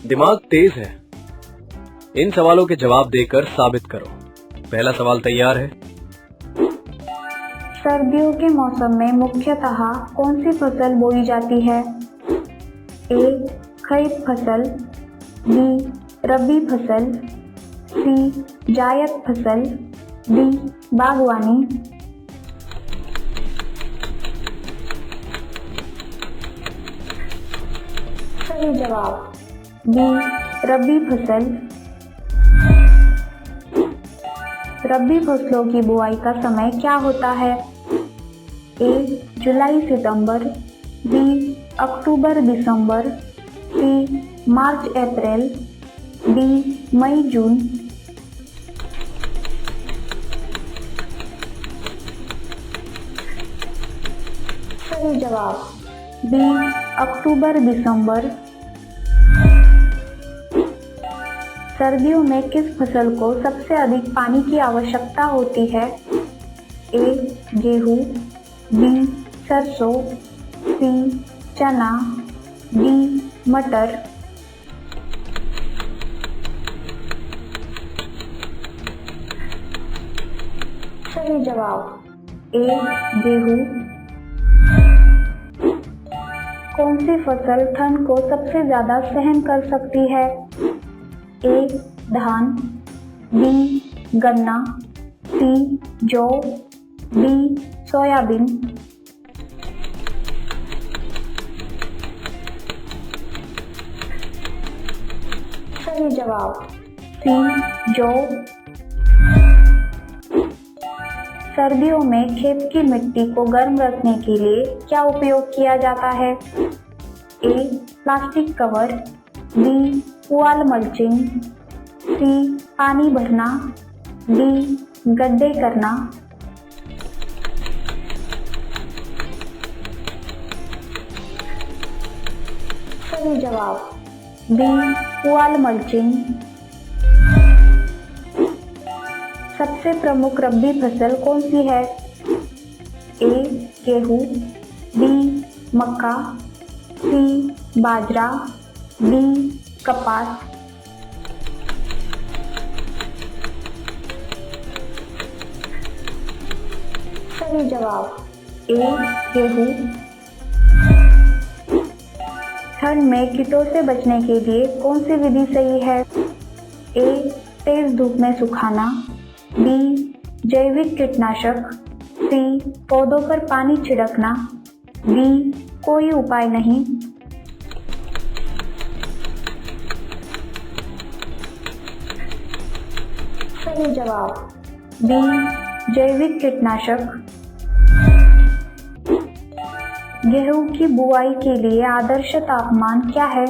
दिमाग तेज है। इन सवालों के जवाब देकर साबित करो। पहला सवाल तैयार है। सर्दियों के मौसम में मुख्यतः कौन सी फसल बोई जाती है? ए. खरीफ फसल, बी. रबी फसल, सी. जायद फसल, डी. बागवानी। सही जवाब बी. रबी फसल। रबी फसलों की बुआई का समय क्या होता है? ए. जुलाई सितंबर, बी. अक्टूबर दिसंबर, सी. मार्च अप्रैल, डी. मई जून। सही जवाब बी. अक्टूबर दिसंबर। सर्दियों में किस फसल को सबसे अधिक पानी की आवश्यकता होती है? ए. गेहूँ, बी. सरसों, सी. चना, डी. मटर। सही जवाब ए. गेहूँ। कौन सी फसल ठंड को सबसे ज्यादा सहन कर सकती है? ए. धान, बी. गन्ना, सी. जौ, डी. सोयाबीन। सही जवाब सी. जौ। सर्दियों में खेत की मिट्टी को गर्म रखने के लिए क्या उपयोग किया जाता है? ए. Plastic cover, B. पुआल मल्चिंग, सी. पानी भरना, डी. गड्ढे करना। सही जवाब बी. पुआल मल्चिंग। सबसे प्रमुख रबी फसल कौन सी है? ए. गेहूँ, बी. मक्का, सी. बाजरा, डी. कपास। सही जवाब ए. गेहूँ। ठंड में कीटों से बचने के लिए कौन सी विधि सही है? ए. तेज धूप में सुखाना, बी. जैविक कीटनाशक, सी. पौधों पर पानी छिड़कना, डी. कोई उपाय नहीं। सही जवाब बी. जैविक कीटनाशक। गेहूं की बुआई के लिए आदर्श तापमान क्या है?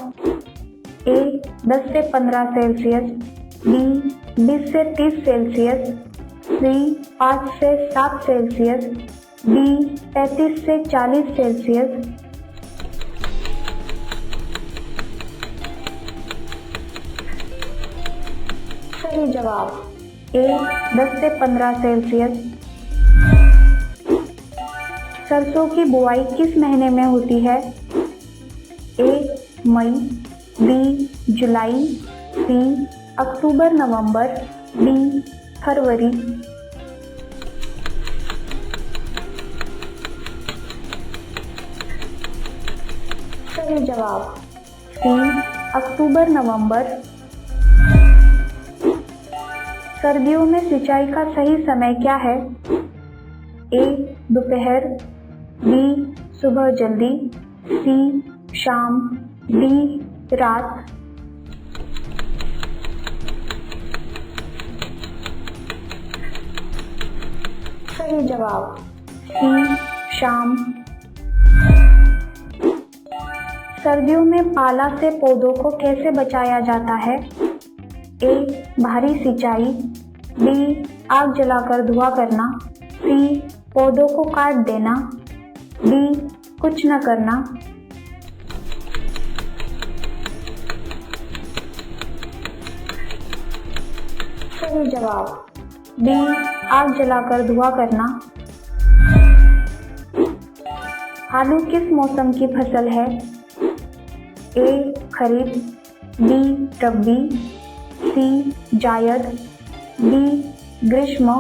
ए. 10 से 15 सेल्सियस, बी. 20 से 30 सेल्सियस, सी. 5 से 7 सेल्सियस, डी. 35 से 40 सेल्सियस। सही जवाब ए. 10 से 15 सेल्सियस। सरसों की बुआई किस महीने में होती है? ए. मई, बी. जुलाई, सी. अक्टूबर नवंबर, डी. फरवरी। सही जवाब सी. अक्टूबर नवंबर। सर्दियों में सिंचाई का सही समय क्या है? ए. दोपहर, बी. सुबह जल्दी, सी. शाम, डी. रात। सही जवाब सी. शाम। सर्दियों में पाला से पौधों को कैसे बचाया जाता है? ए. भारी सिंचाई, बी. आग जलाकर धुआं करना, सी. पौधों को काट देना, डी. कुछ न करना। सही जवाब बी. आग जलाकर धुआं करना। आलू किस मौसम की फसल है? ए. खरीफ, बी रबी, सी जायद, डी ग्रीष्म।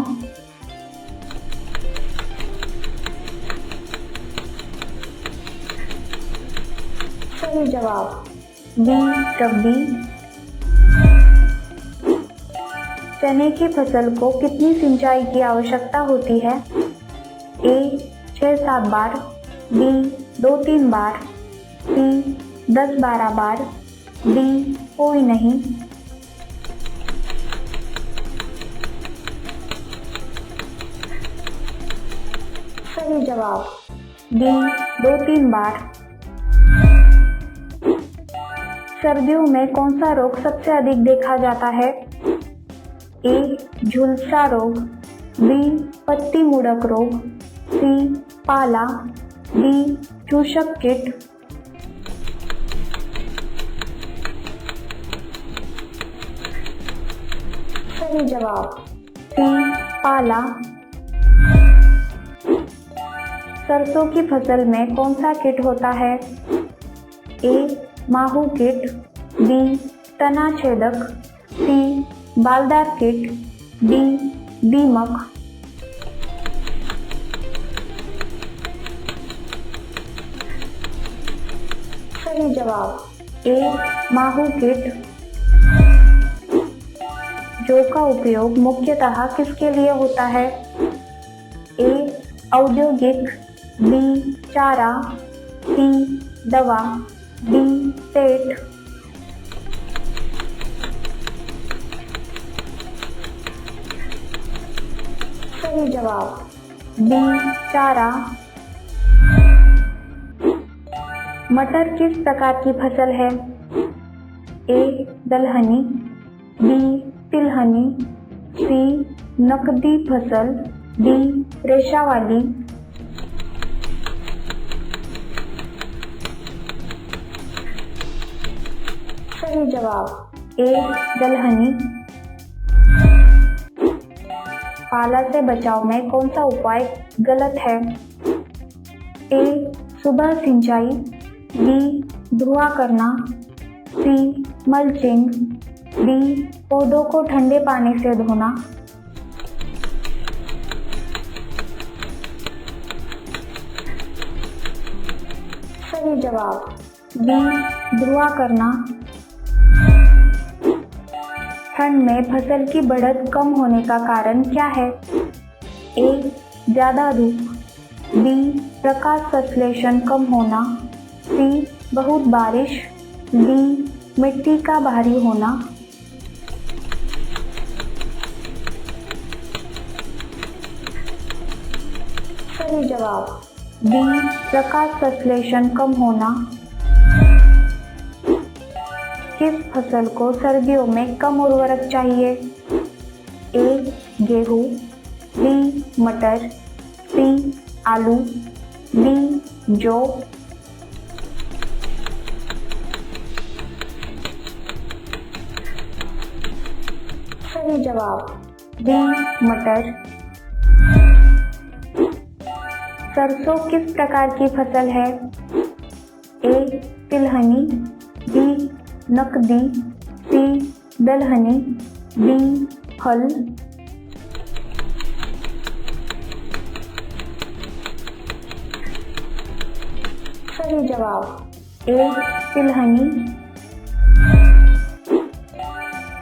सही जवाब बी रबी। चने की फसल को कितनी सिंचाई की आवश्यकता होती है? ए 6-7 बार, बी 2-3 बार, सी 10-12 बार, डी कोई नहीं। सही जवाब डी 2-3 बार। सर्दियों में कौन सा रोग सबसे अधिक देखा जाता है? ए झुलसा रोग, बी पत्ती मुड़क रोग, सी पाला, डी चूषक कीट। सही जवाब सी पाला। सरसों की फसल में कौन सा कीट होता है? ए माहू कीट, बी तना छेदक, सी बालदार कीट, डी दीमक। सही जवाब ए माहू कीट। जौ का उपयोग मुख्यतः किसके लिए होता है? ए औद्योगिक, बी चारा, सी दवा, डी पेट। सही जवाब बी चारा। मटर किस प्रकार की फसल है? ए दलहनी, बी तिलहनी, सी नकदी फसल, डी रेशा वाली। सही जवाब ए दलहनी। पाला से बचाव में कौन सा उपाय गलत है? ए सुबह सिंचाई, बी धुआं करना, सी मल्चिंग, डी पौधों को ठंडे पानी से धोना। सही जवाब बी धुआं करना। ठंड में फसल की बढ़त कम होने का कारण क्या है? ए ज्यादा धूप, बी प्रकाश संश्लेषण कम होना, सी बहुत बारिश, डी मिट्टी का भारी होना। सही जवाब बी प्रकाश संश्लेषण कम होना। किस फसल को सर्दियों में कम उर्वरक चाहिए? ए गेहूँ, बी मटर, सी आलू, डी जौ। सही जवाब डी मटर। सरसों किस प्रकार की फसल है? ए तिलहनी, बी नकदी, सी दलहनी, डी फल। सही जवाब ए तिलहनी।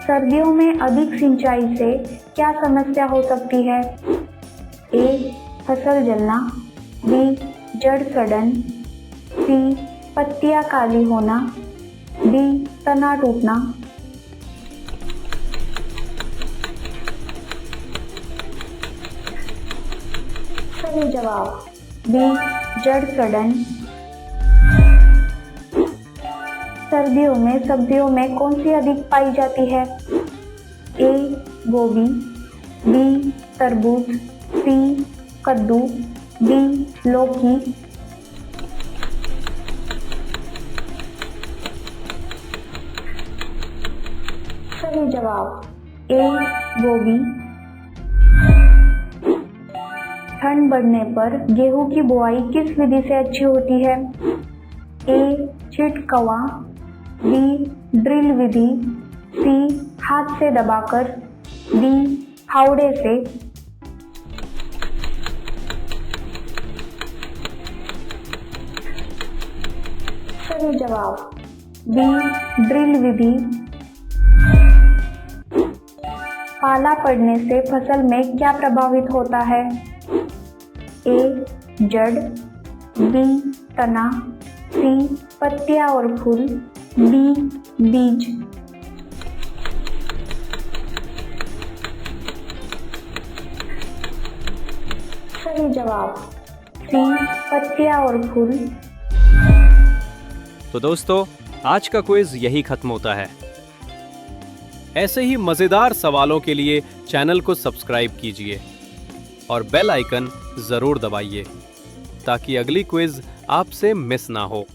सर्दियों में अधिक सिंचाई से क्या समस्या हो सकती है? ए फसल जलना, बी जड़ सड़न, सी पत्तियां काली होना, डी तना टूटना। सही जवाब बी जड़ सड़न। सर्दियों में सब्जियों में कौन सी अधिक पाई जाती है? ए गोभी, बी तरबूज, सी कद्दू, डी लौकी। सही जवाब ए गोभी। ठंड बढ़ने पर गेहूं की बुआई किस विधि से अच्छी होती है? ए छिटकवा, बी ड्रिल विधि, सी हाथ से दबाकर, डी फावड़े से। सही जवाब बी ड्रिल विधि। पाला पड़ने से फसल में क्या प्रभावित होता है? ए जड़, बी तना, सी पत्तियां और फूल, डी बीज। सही जवाब सी पत्तियां और फूल। तो दोस्तों, आज का क्विज यही खत्म होता है। ऐसे ही मजेदार सवालों के लिए चैनल को सब्सक्राइब कीजिए और बेल आइकन जरूर दबाइए ताकि अगली क्विज आपसे मिस ना हो।